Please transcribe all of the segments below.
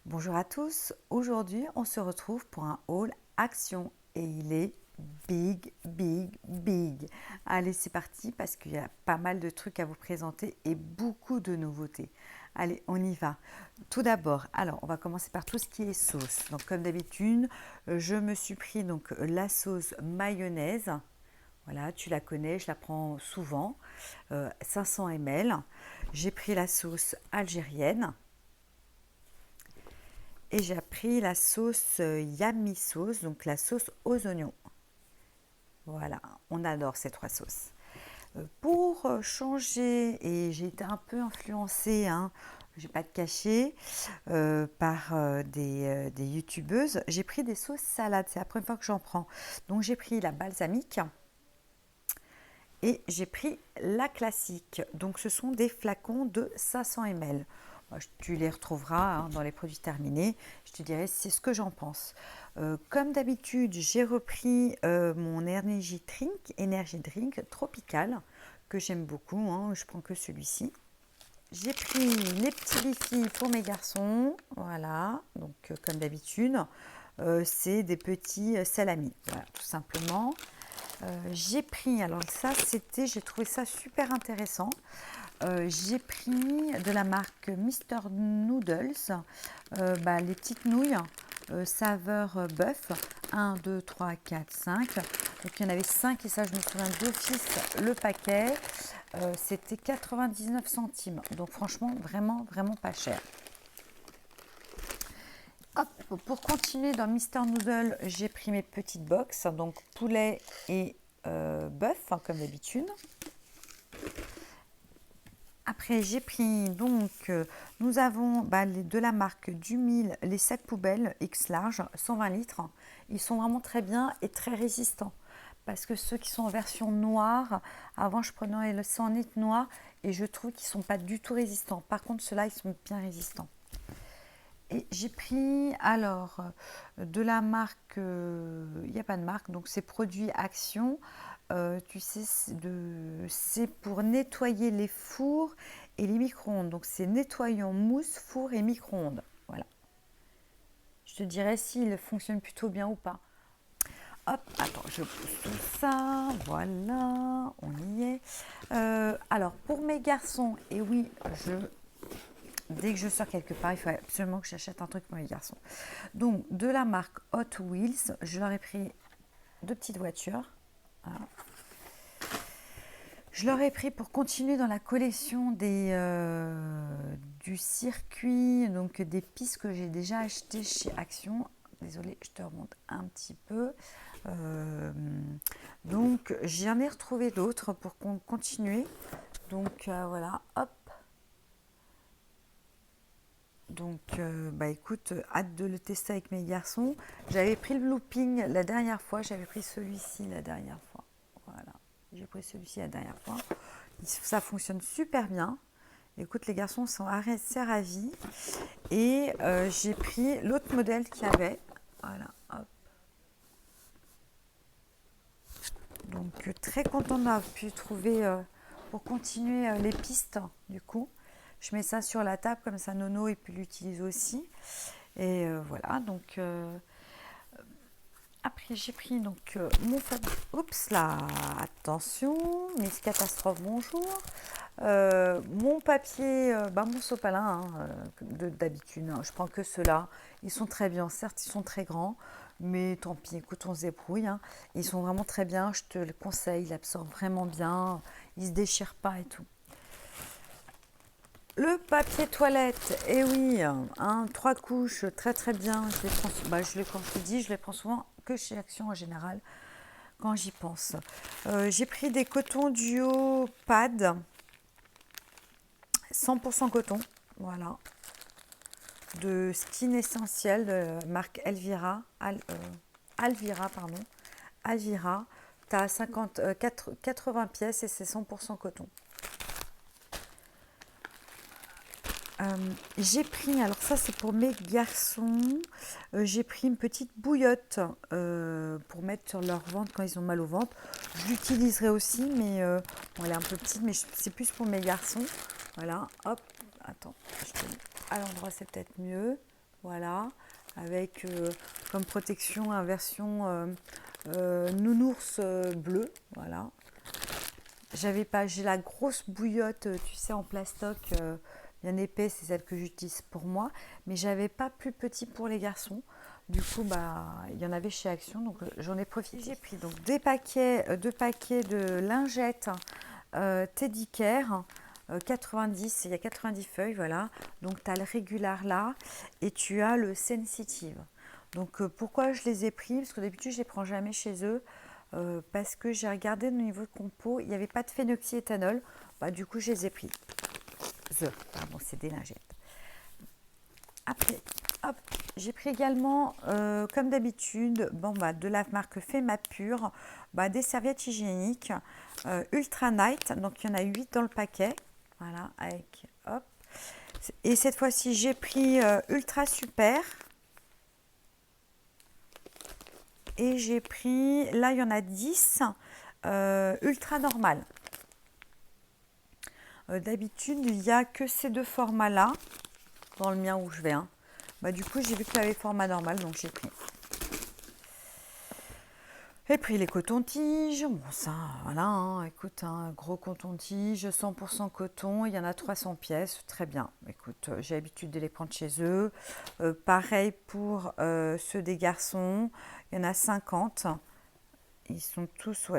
Bonjour à tous, aujourd'hui on se retrouve pour un haul action et il est big, big, big. Allez c'est parti parce qu'il y a pas mal de trucs à vous présenter et beaucoup de nouveautés. Allez on y va. Tout d'abord, alors on va commencer par tout ce qui est sauce. Donc comme d'habitude, je me suis pris donc la sauce mayonnaise. Voilà, tu la connais, je la prends souvent, 500 ml. J'ai pris la sauce algérienne. Et j'ai pris la sauce yummy sauce, donc la sauce aux oignons. Voilà, on adore ces trois sauces. Pour changer, et j'ai été un peu influencée, hein, je vais pas te cacher, par des youtubeuses, j'ai pris des sauces salades, c'est la première fois que j'en prends. Donc j'ai pris la balsamique et j'ai pris la classique. Donc ce sont des flacons de 500 ml. Tu les retrouveras dans les produits terminés. Je te dirai c'est ce que j'en pense. Comme d'habitude, j'ai repris mon Energy Drink Tropical que j'aime beaucoup. Hein, je prends que celui-ci. J'ai pris les petits Bifi pour mes garçons. Voilà, donc comme d'habitude, c'est des petits salamis. Voilà, tout simplement. J'ai pris, alors ça j'ai trouvé ça super intéressant. J'ai pris de la marque Mister Noodles, les petites nouilles saveur bœuf, 1, 2, 3, 4, 5. Donc il y en avait 5 et ça je me souviens d'office le paquet. C'était 99 centimes. Donc franchement vraiment pas cher. Hop, pour continuer dans Mister Noodle, j'ai pris mes petites box, donc poulet et bœuf, hein, comme d'habitude. Après, j'ai pris donc, nous avons de la marque Dumil, les sacs poubelles X large, 120 litres. Ils sont vraiment très bien et très résistants. Parce que ceux qui sont en version noire, avant je prenais le 100 litres noir et je trouve qu'ils ne sont pas du tout résistants. Par contre, ceux-là, ils sont bien résistants. Et j'ai pris alors de la marque, il n'y a pas de marque, donc c'est produits Action. Tu sais, c'est pour nettoyer les fours et les micro-ondes. Donc c'est nettoyant mousse, four et micro-ondes. Voilà. Je te dirai s'il fonctionne plutôt bien ou pas. Hop, attends, je pousse tout ça. Voilà, on y est. Alors pour mes garçons, et oui, dès que je sors quelque part, il faut absolument que j'achète un truc pour les garçons. Donc, de la marque Hot Wheels, je leur ai pris 2 petites voitures. Voilà. Je leur ai pris pour continuer dans la collection du circuit, donc des pistes que j'ai déjà achetées chez Action. Désolée, je te remonte un petit peu. Donc, j'en ai retrouvé d'autres pour continuer. Donc, voilà, hop. Donc, écoute, hâte de le tester avec mes garçons. J'avais pris le looping la dernière fois, j'avais pris celui-ci la dernière fois. Voilà, j'ai pris celui-ci la dernière fois. Ça fonctionne super bien. Écoute, les garçons sont assez ravis. Et j'ai pris l'autre modèle qu'il y avait. Voilà, hop. Donc, très contente d'avoir pu trouver pour continuer les pistes, du coup. Je mets ça sur la table, comme ça Nono il peut l'utiliser aussi. Et voilà, donc après j'ai pris donc mon oups là, attention, Miss Catastrophe, bonjour. Mon papier, mon sopalin, hein, d'habitude, hein, je prends que ceux-là. Ils sont très bien, certes ils sont très grands, mais tant pis, écoute, on se débrouille. Hein. Ils sont vraiment très bien, je te le conseille, ils absorbent vraiment bien, ils se déchirent pas et tout. Le papier toilette, eh oui, hein, 3 couches, très bien. Je les prends, quand je te dis, je les prends souvent que chez Action en général, quand j'y pense. J'ai pris des cotons duo pad, 100% coton, voilà, de Skin Essentiel de marque Elvira, Alvira, pardon, Alvira. Tu as 80 pièces et c'est 100% coton. J'ai pris, alors ça c'est pour mes garçons, j'ai pris une petite bouillotte pour mettre sur leur ventre quand ils ont mal au ventre. Je l'utiliserai aussi, mais bon, elle est un peu petite, mais c'est plus pour mes garçons. Voilà, hop, attends, je te mets à l'endroit, c'est peut-être mieux. voilà, avec comme protection une version nounours bleu, voilà. J'ai la grosse bouillotte, tu sais, en plastoc bien épais, c'est celle que j'utilise pour moi, mais j'avais pas plus petit pour les garçons. Du coup, bah, il y en avait chez Action, donc j'en ai profité. J'ai pris donc deux paquets de lingettes Teddy Care, 90, il y a 90 feuilles, voilà. Donc tu as le régular là et tu as le sensitive. Donc pourquoi je les ai pris? Parce que d'habitude je les prends jamais chez eux. Parce que j'ai regardé au niveau de compo, il n'y avait pas de phénoxyéthanol. Bah, du coup, je les ai pris. Pardon, c'est des lingettes. Après, hop, j'ai pris également, comme d'habitude, bon, bah, de la marque Fema Pure, bah, des serviettes hygiéniques Ultra Night. Donc, il y en a 8 dans le paquet. Voilà, avec, hop. Et cette fois-ci, j'ai pris Ultra Super. Et j'ai pris, là, il y en a 10, Ultra Normal. D'habitude, il n'y a que ces deux formats-là, dans le mien où je vais. Hein. Bah, du coup, j'ai vu qu'il y avait format normal, donc j'ai pris. J'ai pris les cotons-tiges. Bon, ça, voilà, hein, écoute, un gros coton-tige, 100% coton, il y en a 300 pièces, très bien. Écoute, j'ai l'habitude de les prendre chez eux. Pareil pour ceux des garçons, il y en a 50. Ils sont tous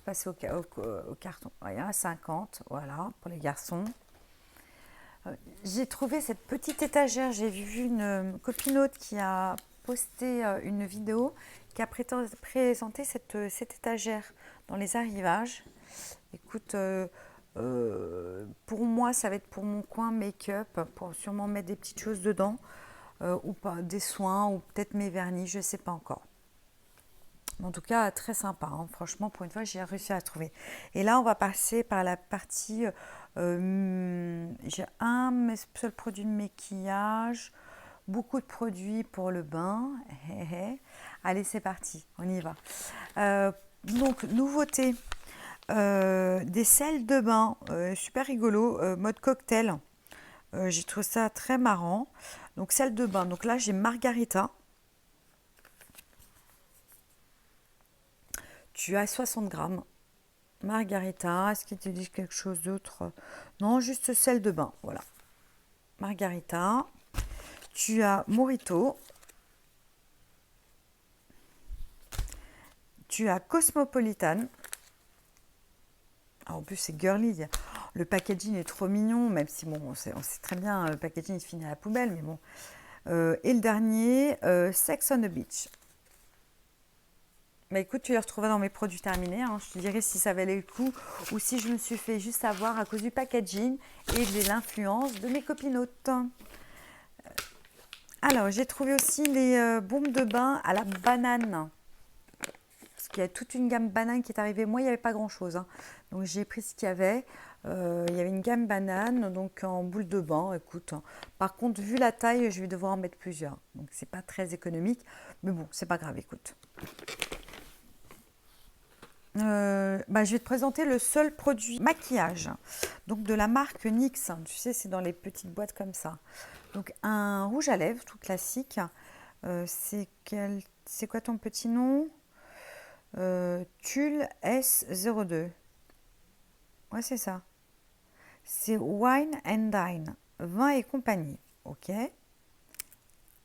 passés au carton. Ouais, il y en a 50, voilà, pour les garçons. J'ai trouvé cette petite étagère. J'ai vu une copine qui a posté une vidéo qui a présenté cette étagère dans les arrivages. Écoute, pour moi, ça va être pour mon coin make-up, pour sûrement mettre des petites choses dedans, ou pas, des soins, ou peut-être mes vernis, je ne sais pas encore. En tout cas, très sympa. Hein. Franchement, pour une fois, j'ai réussi à la trouver. Et là, on va passer par la partie. J'ai un seul produit de maquillage, beaucoup de produits pour le bain. Allez, c'est parti, on y va. Donc, nouveauté, des sels de bain, super rigolo, mode cocktail. J'ai trouvé ça très marrant. Donc, sel de bain. Donc là, j'ai Margarita. Tu as 60 grammes. Margarita, est-ce qu'il te dit quelque chose d'autre? Non, juste sel de bain, voilà. Margarita. Tu as Morito. Tu as Cosmopolitan. Ah, en plus, c'est girly. Le packaging est trop mignon, même si bon, on sait très bien, le packaging il se finit à la poubelle, mais bon. Et le dernier, Sex on the Beach. Bah écoute, tu les retrouveras dans mes produits terminés. Hein. Je te dirai si ça valait le coup ou si je me suis fait juste avoir à cause du packaging et de l'influence de mes copinotes. Alors, j'ai trouvé aussi les bombes de bain à la banane. Parce qu'il y a toute une gamme banane qui est arrivée. Moi, il n'y avait pas grand-chose. Hein. Donc, j'ai pris ce qu'il y avait. Il y avait une gamme banane, donc en boule de bain. Écoute, hein. Par contre, vu la taille, je vais devoir en mettre plusieurs. Donc, c'est pas très économique. Mais bon, c'est pas grave, écoute. Bah, je vais te présenter le seul produit maquillage, donc de la marque NYX. Tu sais, c'est dans les petites boîtes comme ça. Donc un rouge à lèvres tout classique. C'est quoi ton petit nom? Tulle S02. Ouais, c'est ça. C'est Wine and Dine, vin et compagnie. Ok.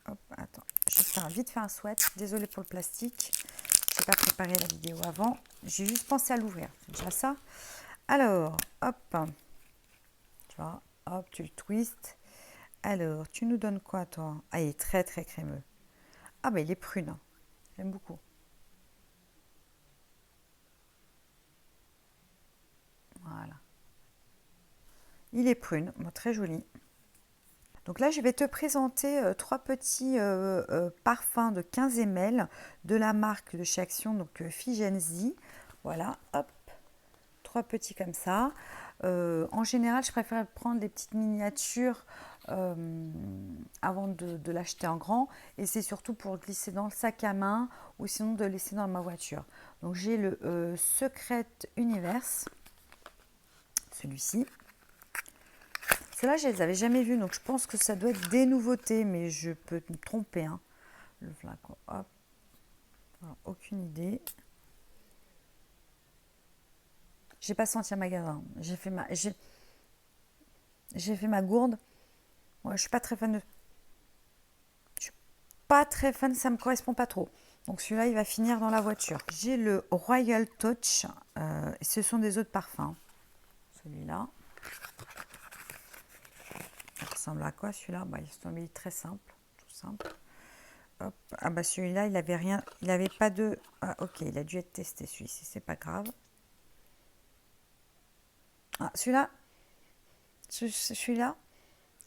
Hop, attends, je vais vite faire un swatch. Désolée pour le plastique. Je n'ai pas préparé la vidéo avant. J'ai juste pensé à l'ouvrir. C'est déjà ça. Alors, hop. Tu vois, hop, tu le twists. Alors, tu nous donnes quoi, toi? Ah, il est très, très crémeux. Ah, bah, il est prune. J'aime beaucoup. Voilà. Il est prune. Bon, très joli. Donc là, je vais te présenter trois petits parfums de 15 ml de la marque de chez Action, donc Figenzi. Voilà, hop, trois petits comme ça. En général, je préfère prendre des petites miniatures avant de l'acheter en grand. Et c'est surtout pour glisser dans le sac à main ou sinon de laisser dans ma voiture. Donc j'ai le Secret Universe, celui-ci. Ceux-là, je les avais jamais vus, donc je pense que ça doit être des nouveautés, mais je peux me tromper. Hein. Le flacon, hop. Alors, aucune idée. J'ai pas senti un magasin. J'ai fait ma gourde. Ouais, je suis pas très fan de. Je suis pas très fan, ça me correspond pas trop. Donc celui-là, il va finir dans la voiture. J'ai le Royal Touch. Ce sont des eaux de parfum. Celui-là. Ça ressemble à quoi celui-là? Bah, il est très simple, tout simple. Hop. Ah bah celui-là, il avait rien, il avait pas de. Ah ok, il a dû être testé celui-ci, c'est pas grave. Ah celui-là, celui-là,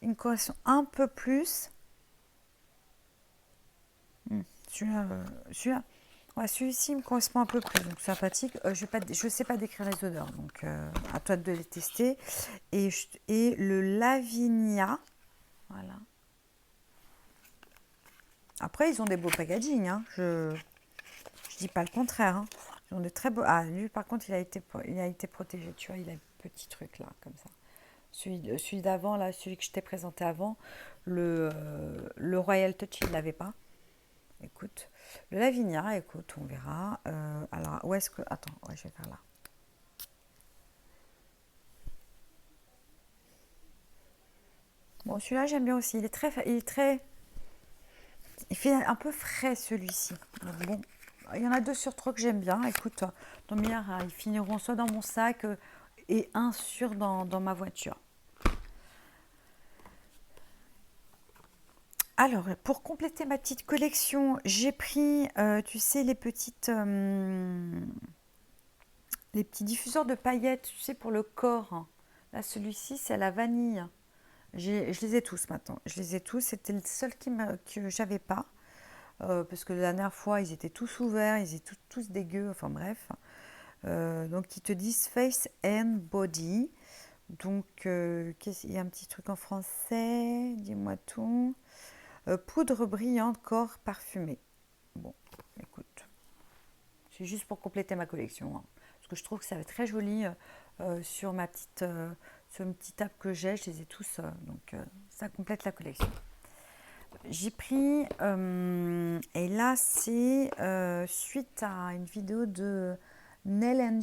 une correction un peu plus. Celui-là, ouais, celui-ci me correspond un peu plus, donc sympathique. Je sais pas décrire les odeurs, donc à toi de les tester. Et le Lavinia, voilà. Après, ils ont des beaux packaging, hein. Je dis pas le contraire. Hein. Ils ont de très beaux. Ah, lui, par contre, il a été protégé. Tu vois, il a un petit truc là, comme ça. Celui d'avant, là, celui que je t'ai présenté avant, le Royal Touch, il ne l'avait pas. Écoute, le Lavinia, écoute, on verra. Alors, où est-ce que. Attends, ouais, je vais faire là. Bon, celui-là, j'aime bien aussi. Il fait un peu frais, celui-ci. Donc, bon, il y en a 2 sur 3 que j'aime bien. Écoute, dans mes ils finiront soit dans mon sac et un sur dans ma voiture. Alors, pour compléter ma petite collection, j'ai pris, tu sais, les petits diffuseurs de paillettes, tu sais, pour le corps. Là, celui-ci, c'est à la vanille. Je les ai tous maintenant. Je les ai tous. C'était le seul que j'avais pas. Parce que la dernière fois, ils étaient tous ouverts, ils étaient tous dégueux. Enfin bref. Donc, ils te disent Face and Body. Donc, il y a un petit truc en français. Dis-moi tout. Poudre brillante corps parfumé. Bon, écoute, c'est juste pour compléter ma collection. Hein, parce que je trouve que ça va être très joli sur sur une petite table que j'ai. Je les ai tous, donc ça complète la collection. J'ai pris, et là c'est suite à une vidéo de Nell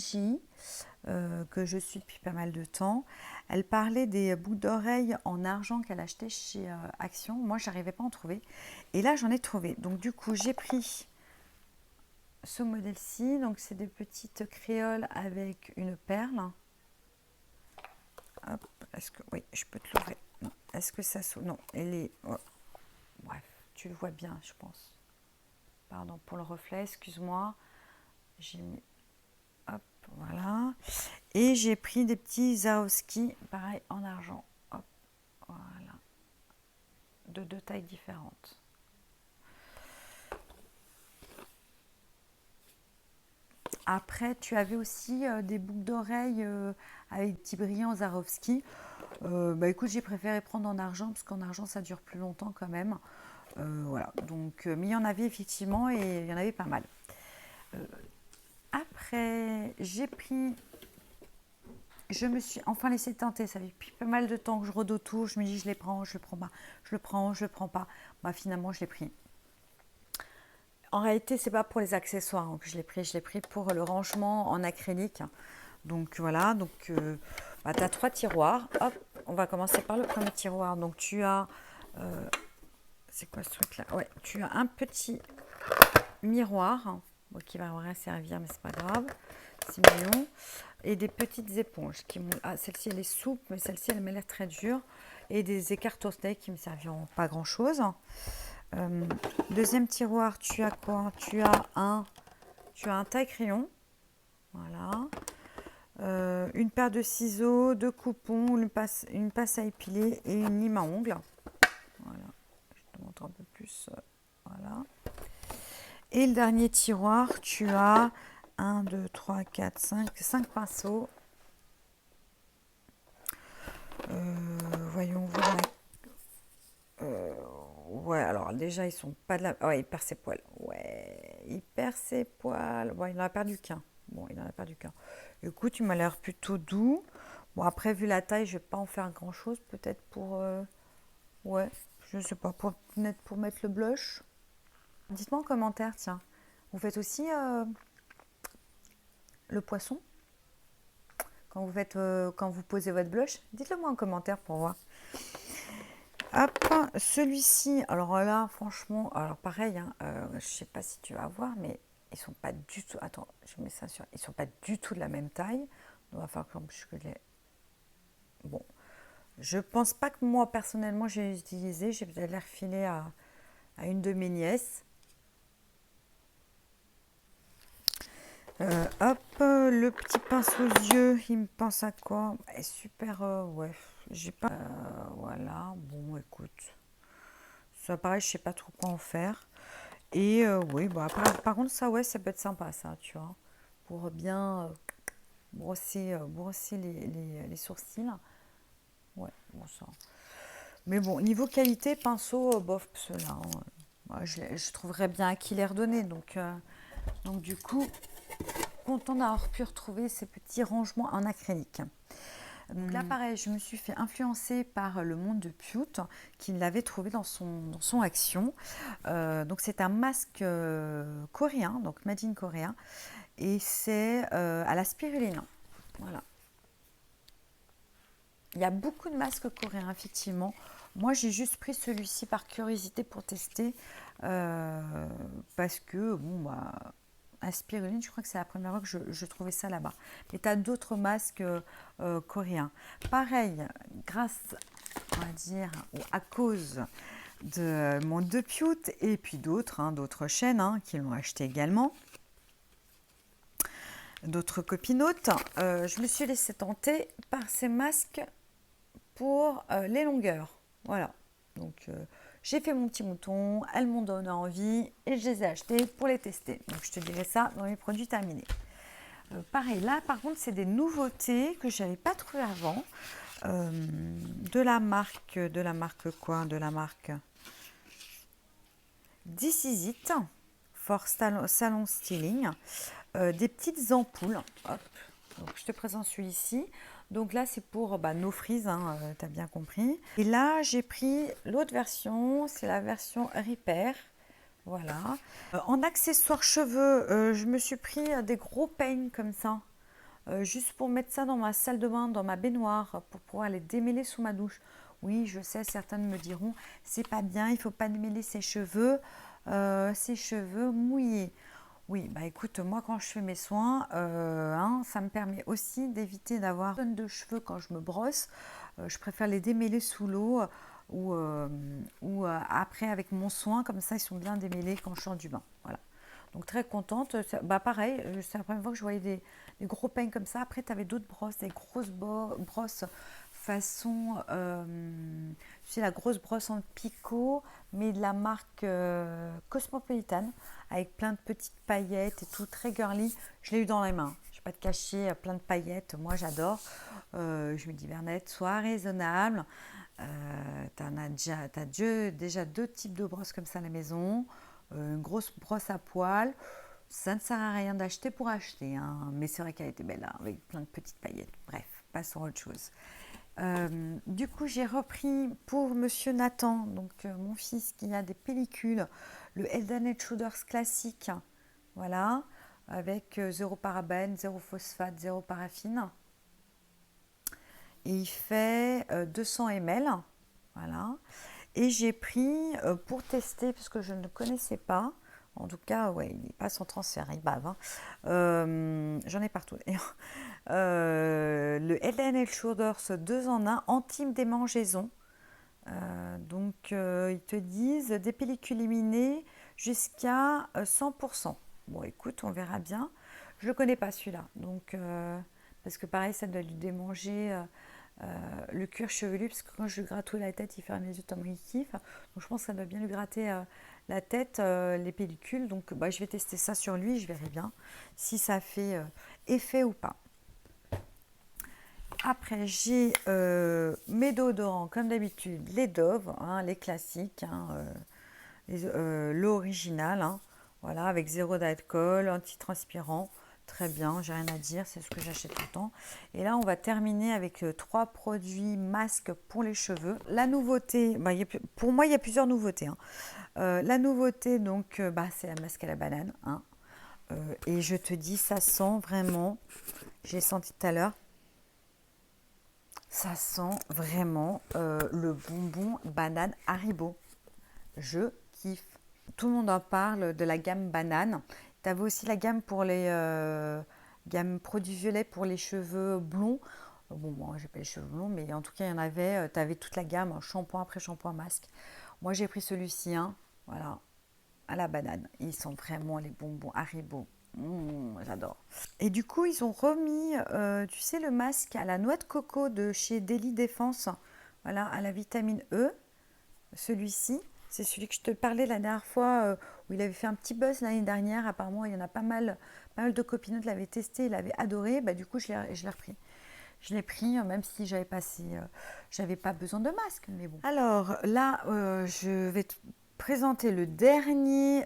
que je suis depuis pas mal de temps. Elle parlait des boucles d'oreilles en argent qu'elle achetait chez Action. Moi, j'arrivais pas à en trouver. Et là, j'en ai trouvé. Donc, du coup, j'ai pris ce modèle-ci. Donc, c'est des petites créoles avec une perle. Hop, est-ce que... Oui, je peux te l'ouvrir. Non, est-ce que ça s'ouvre? Non, elle est... Oh. Bref, tu le vois bien, je pense. Pardon pour le reflet, excuse-moi. J'ai mis... Hop, voilà. Et j'ai pris des petits Swarovski, pareil, en argent. Hop, voilà. De 2 tailles différentes. Après, tu avais aussi des boucles d'oreilles avec des petits brillants Swarovski. Bah écoute, j'ai préféré prendre en argent parce qu'en argent ça dure plus longtemps quand même. Voilà. Donc, mais il y en avait effectivement et il y en avait pas mal. Après, j'ai pris. Je me suis enfin laissé tenter. Ça fait depuis pas mal de temps que je rôde autour. Je me dis, je les prends, je le prends pas, je le prends, je le prends pas. Bah finalement, je l'ai pris. En réalité, c'est pas pour les accessoires hein, que je l'ai pris pour le rangement en acrylique. Donc voilà, donc bah, tu as 3 tiroirs. Hop, on va commencer par le premier tiroir. Donc tu as, c'est quoi ce truc-là? Ouais, tu as un petit miroir bon, qui va rien servir, mais c'est pas grave. C'est mignon. Et des petites éponges. Ah, celle-ci, elle est souple, mais celle-ci, elle m'a l'air très dure. Et des écarts-toastés qui me serviront pas grand-chose. Deuxième tiroir, tu as quoi? Tu as un taille-crayon. Voilà. Une paire de ciseaux, 2 coupons, une passe à épiler et une lime à ongles. Voilà. Je te montre un peu plus. Voilà. Et le dernier tiroir, tu as 1, 2, 3, 4, 5 pinceaux. Voyons voir. Ouais, alors déjà, ils sont pas de la. Ouais, il perd ses poils. Ouais, il perd ses poils. Bon, il en a perdu qu'un. Bon, il en a perdu qu'un. Écoute, il m'a l'air plutôt doux. Bon, après, vu la taille, je vais pas en faire grand-chose. Peut-être pour... ouais, je sais pas, pour mettre le blush. Dites-moi en commentaire, tiens. Vous faites aussi le poisson quand vous posez votre blush? Dites-le moi en commentaire pour voir. Hop, celui-ci, alors là, franchement, alors pareil, hein, je sais pas si tu vas voir, mais ils sont pas du tout. Attends, je mets ça sur. Ils sont pas du tout de la même taille. On va faire comme je les. Bon, je pense pas que moi personnellement j'ai utilisé. J'ai peut-être les refiler à une de mes nièces. Hop, le petit pince aux yeux, il me pense à quoi? Super, ouais, j'ai pas. Voilà, bon, écoute, ça pareil, je sais pas trop quoi en faire. Et oui, bah, par contre, ça, ouais, ça peut être sympa, ça, tu vois, pour bien brosser les sourcils. Ouais, bon, ça. Mais bon, niveau qualité, pinceau, bof, ceux-là, hein, moi, je trouverais bien à qui les redonner. Donc du coup, content d'avoir pu retrouver ces petits rangements en acrylique. Donc là, pareil, je me suis fait influencer par le monde de Pute, qui l'avait trouvé dans son action. Donc c'est un masque coréen, donc made in coréen, et c'est à la spiruline. Voilà. Il y a beaucoup de masques coréens, effectivement. Moi, j'ai juste pris celui-ci par curiosité pour tester, parce que, bon, bah, à spiruline, je crois que c'est la première fois que je trouvais ça là-bas. Mais tu as d'autres masques coréens. Pareil, grâce, on va dire, ou à cause de mon Depute et puis d'autres, hein, d'autres chaînes hein, qui l'ont acheté également, d'autres copinotes, je me suis laissée tenter par ces masques pour les longueurs. Voilà. Donc, j'ai fait mon petit mouton, elles m'ont donné envie et je les ai achetés pour les tester. Donc, je te dirai ça dans les produits terminés. Pareil, là, par contre, c'est des nouveautés que je n'avais pas trouvées avant. De la marque quoi? De la marque This Is It for Salon Styling. Des petites ampoules. Hop. Donc, je te présente celui-ci. Donc là, c'est pour No Frizz, hein, tu as bien compris. Et là, j'ai pris l'autre version, c'est la version Repair. Voilà. En accessoires cheveux, je me suis pris des gros peignes comme ça. Juste pour mettre ça dans ma salle de bain, dans ma baignoire, pour pouvoir les démêler sous ma douche. Oui, je sais, certaines me diront, c'est pas bien, il faut pas démêler ses cheveux mouillés. Oui, bah écoute, moi quand je fais mes soins, hein, ça me permet aussi d'éviter d'avoir une tonne de cheveux quand je me brosse. Je préfère les démêler sous l'eau ou après avec mon soin, comme ça ils sont bien démêlés quand je sors du bain. Voilà. Donc très contente. Bah pareil, c'est la première fois que je voyais des gros peignes comme ça. Après, tu avais d'autres brosses, des grosses brosses façon, tu sais, la grosse brosse en picot, mais de la marque Cosmopolitan, avec plein de petites paillettes et tout, très girly. Je l'ai eu dans les mains. Je ne vais pas te cacher, plein de paillettes. Moi, j'adore. Je me dis, Bernette, sois raisonnable. T'as déjà deux types de brosses comme ça à la maison. Une grosse brosse à poils. Ça ne sert à rien d'acheter pour acheter, hein. Mais c'est vrai qu'elle était belle, hein, avec plein de petites paillettes. Bref, passons à autre chose. Du coup, j'ai repris pour Monsieur Nathan, donc mon fils qui a des pellicules, le Head & Shoulders classique, voilà, avec zéro parabène, zéro phosphate, zéro paraffine. Et il fait 200 ml, voilà. Et j'ai pris pour tester, parce que je ne le connaissais pas, en tout cas, ouais, il n'est pas sans transfert, il bave, hein. J'en ai partout d'ailleurs. Le Head & Shoulders 2 en 1 anti-démangeaison. Donc, ils te disent des pellicules éliminées jusqu'à 100%. Bon, écoute, on verra bien. Je ne le connais pas celui-là. Donc, parce que pareil, ça doit lui démanger le cuir chevelu. Parce que quand je lui gratouille la tête, il ferme les yeux tellement il kiffe. Donc, je pense que ça doit bien lui gratter la tête, les pellicules. Donc, je vais tester ça sur lui. Je verrai bien si ça fait effet ou pas. Après, j'ai mes déodorants, comme d'habitude, les Dove, hein, les classiques, hein, l'eau originale, hein, voilà, avec zéro d'alcool, antitranspirant, très bien, j'ai rien à dire, c'est ce que j'achète tout le temps. Et là, on va terminer avec 3 produits masques pour les cheveux. La nouveauté, bah, pour moi, il y a plusieurs nouveautés, hein. La nouveauté, donc, c'est la masque à la banane, hein. Et je te dis, ça sent vraiment, j'ai senti tout à l'heure, ça sent vraiment le bonbon banane Haribo. Je kiffe. Tout le monde en parle de la gamme banane. Tu avais aussi la gamme pour les gamme produits violets pour les cheveux blonds. Bon, moi, j'ai pas les cheveux blonds, mais en tout cas, il y en avait. Tu avais toute la gamme, shampoing après shampoing, masque. Moi, j'ai pris celui-ci, hein, voilà, à la banane. Ils sont vraiment les bonbons Haribo. J'adore. Et du coup, ils ont remis, tu sais, le masque à la noix de coco de chez Daily Défense. Voilà, à la vitamine E. Celui-ci, c'est celui que je te parlais la dernière fois, où il avait fait un petit buzz l'année dernière. Apparemment, il y en a pas mal de copines l'avaient testé, ils l'avaient adoré. Bah, du coup, je l'ai repris. Je l'ai pris, même si j'avais pas besoin de masque, mais bon. Alors là, je vais te présenter le dernier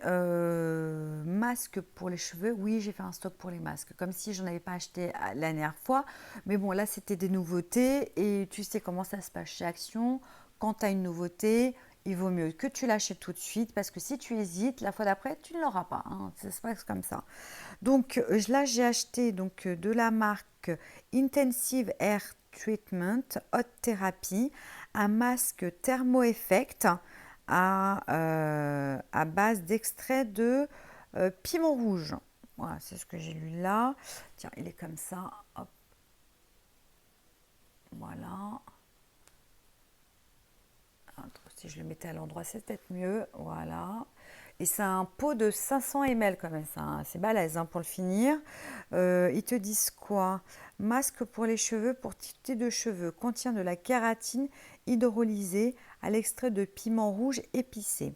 masque pour les cheveux. Oui, j'ai fait un stock pour les masques, comme si je n'en avais pas acheté la dernière fois. Mais bon, là, c'était des nouveautés et tu sais comment ça se passe chez Action. Quand tu as une nouveauté, il vaut mieux que tu l'achètes tout de suite parce que si tu hésites, la fois d'après, tu ne l'auras pas, hein. Ça se passe comme ça. Donc là, j'ai acheté donc, de la marque Intensive Air Treatment Hot Therapy, un masque Thermo Effect à base d'extrait de piment rouge. Voilà, c'est ce que j'ai lu là. Tiens, il est comme ça. Hop. Voilà. Si je le mettais à l'endroit, c'est peut-être mieux. Voilà. Et c'est un pot de 500 ml quand même, c'est balèze, hein, pour le finir. Ils te disent quoi? Masque pour les cheveux, pour type de cheveux, contient de la kératine hydrolysée à l'extrait de piment rouge épicé.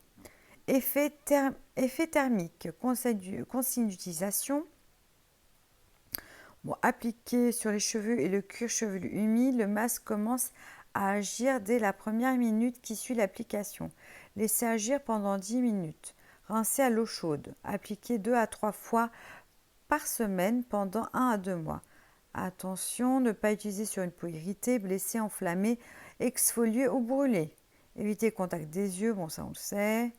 Effet thermique, consigne d'utilisation. Bon, appliqué sur les cheveux et le cuir chevelu humide, le masque commence à agir dès la première minute qui suit l'application. Laissez agir pendant 10 minutes. Rincez à l'eau chaude. Appliquez 2 à 3 fois par semaine pendant 1 à 2 mois. Attention, ne pas utiliser sur une peau irritée, blessée, enflammée, exfoliée ou brûlée. Évitez le contact des yeux, bon ça on le sait.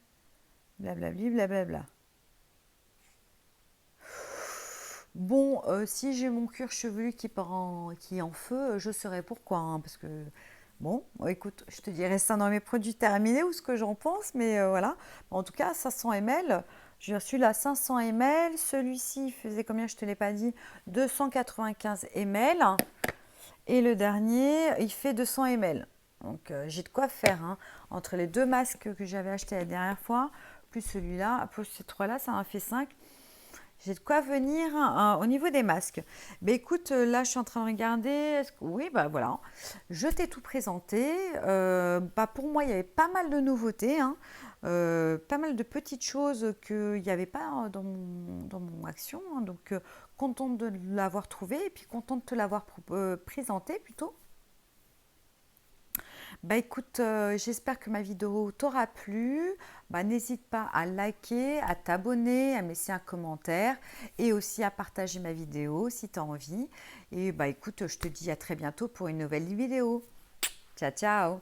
Blablabli, blablabla. Bon, si j'ai mon cuir chevelu qui est en feu, je saurais pourquoi, hein, parce que bon, écoute, je te dirai ça dans mes produits terminés ou ce que j'en pense, mais voilà. En tout cas, 500 ml, j'ai reçu la 500 ml. Celui-ci, il faisait combien, je ne te l'ai pas dit, 295 ml. Et le dernier, il fait 200 ml. Donc, j'ai de quoi faire, hein. Entre les deux masques que j'avais achetés la dernière fois, plus celui-là, plus ces trois-là, ça m'a fait 5. J'ai de quoi venir, hein, au niveau des masques. Ben écoute, là je suis en train de regarder. Oui, bah voilà. Je t'ai tout présenté. Pour moi, il y avait pas mal de nouveautés, hein. Pas mal de petites choses qu'il n'y avait pas dans mon action, hein. Donc, contente de l'avoir trouvé et puis contente de te l'avoir présenté plutôt. Bah écoute, j'espère que ma vidéo t'aura plu. Bah, n'hésite pas à liker, à t'abonner, à me laisser un commentaire et aussi à partager ma vidéo si tu as envie. Et bah écoute, je te dis à très bientôt pour une nouvelle vidéo. Ciao, ciao!